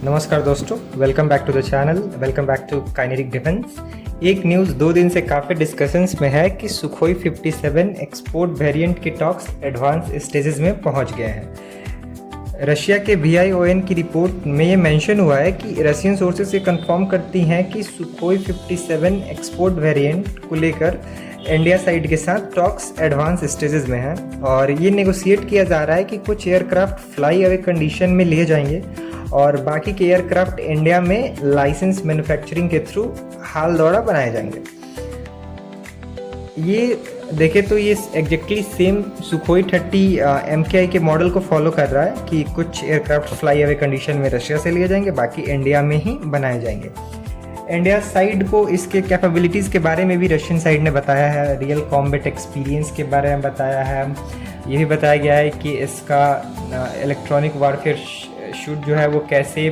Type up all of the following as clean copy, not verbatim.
नमस्कार दोस्तों, welcome back to the channel, welcome back to kinetic defence. एक news 2 दिन से काफ़ी डिस्कशंस में है कि सुखोई 57 एक्सपोर्ट वेरिएंट के टॉक्स एडवांस स्टेजेस में पहुंच गए हैं। रशिया के VION की रिपोर्ट में ये मेंशन हुआ है कि रशियन सोर्सेस ये कंफर्म करती हैं कि सुखोई 57 एक्सपोर्ट वेरिएंट को लेकर इंडिया साइड के साथ टॉक्स एडवांस स्टेजेस में हैं और ये नेगोशिएट किया जा रहा है कि कुछ एयरक्राफ्ट फ्लाई अवे कंडीशन में लिए जाएंगे और बाकी के एयरक्राफ्ट इंडिया में लाइसेंस मैन्युफैक्चरिंग के थ्रू हाल दौड़ा बनाए जाएंगे। ये देखें तो ये एग्जैक्टली सेम सुखोई 30 MKI के मॉडल को फॉलो कर रहा है कि कुछ एयरक्राफ्ट फ्लाई अवे कंडीशन में रशिया से लिए जाएंगे, बाकी इंडिया में ही बनाए जाएंगे। इंडिया साइड को इसके कैपेबिलिटीज़ के बारे में भी रशियन साइड ने बताया है, रियल कॉम्बैट एक्सपीरियंस के बारे में बताया है। ये भी बताया गया है कि इसका इलेक्ट्रॉनिक वारफेयर शूट जो है वो कैसे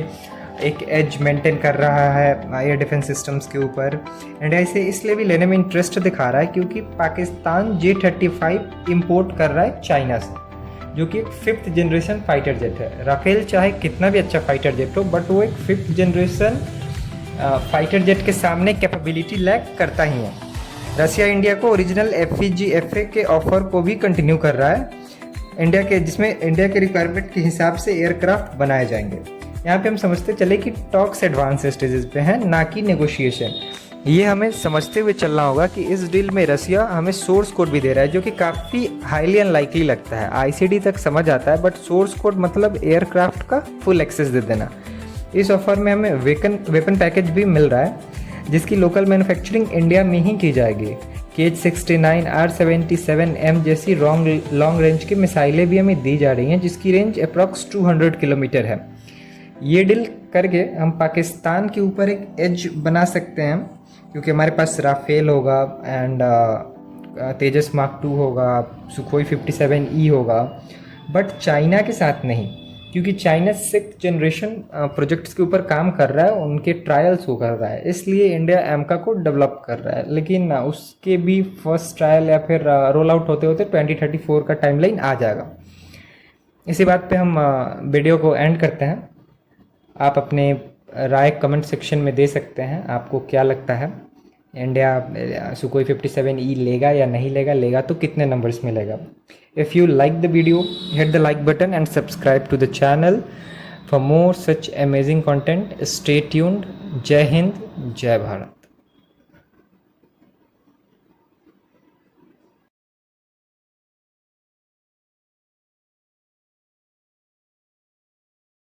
एक एज मेंटेन कर रहा है एयर डिफेंस सिस्टम्स के ऊपर। इंडिया इसे इसलिए भी लेने में इंटरेस्ट दिखा रहा है क्योंकि पाकिस्तान J-35 इंपोर्ट कर रहा है चाइना से, जो कि एक 5th जनरेशन फाइटर जेट है। राफेल चाहे कितना भी अच्छा फाइटर जेट हो, बट वो एक 5th जनरेशन फाइटर जेट के सामने कैपेबिलिटी लैक करता ही है। रशिया इंडिया को ओरिजिनल FEG-FA के ऑफर को भी कंटिन्यू कर रहा है इंडिया के, जिसमें इंडिया के रिक्वायरमेंट के हिसाब से एयरक्राफ्ट बनाए जाएंगे। यहाँ पे हम समझते चले कि टॉक्स एडवांस स्टेजेस पे हैं, ना कि नेगोशिएशन। ये हमें समझते हुए चलना होगा कि इस डील में रशिया हमें सोर्स कोड भी दे रहा है, जो कि काफ़ी हाईली अनलाइकली लगता है। ICD तक समझ आता है, बट सोर्स कोड मतलब एयरक्राफ्ट का फुल एक्सेस दे देना। इस ऑफर में हमें वेपन पैकेज भी मिल रहा है, जिसकी लोकल मैन्युफैक्चरिंग इंडिया में ही की जाएगी। KH-69 R-77M जैसी लॉन्ग रेंज की मिसाइलें भी हमें दी जा रही हैं, जिसकी रेंज अप्रॉक्स 200 किलोमीटर है। ये डील करके हम पाकिस्तान के ऊपर एक एज बना सकते हैं, क्योंकि हमारे पास राफेल होगा एंड तेजस मार्क 2 होगा, सुखोई 57E होगा, बट चाइना के साथ नहीं, क्योंकि चाइना 6th जनरेशन प्रोजेक्ट्स के ऊपर काम कर रहा है, उनके ट्रायल्स वो कर रहा है, इसलिए इंडिया एमका को डेवलप कर रहा है। लेकिन उसके भी फर्स्ट ट्रायल या फिर रोल आउट होते होते 2034 का टाइमलाइन आ जाएगा। इसी बात पे हम वीडियो को एंड करते हैं। आप अपने राय कमेंट सेक्शन में दे सकते हैं, आपको क्या लगता है इंडिया सुखोई 57E लेगा या नहीं लेगा तो कितने नंबर्स में लेगा। If you like the video, hit the like button and subscribe to the channel for more such amazing content. Stay tuned. Jai Hind, Jai Bharat.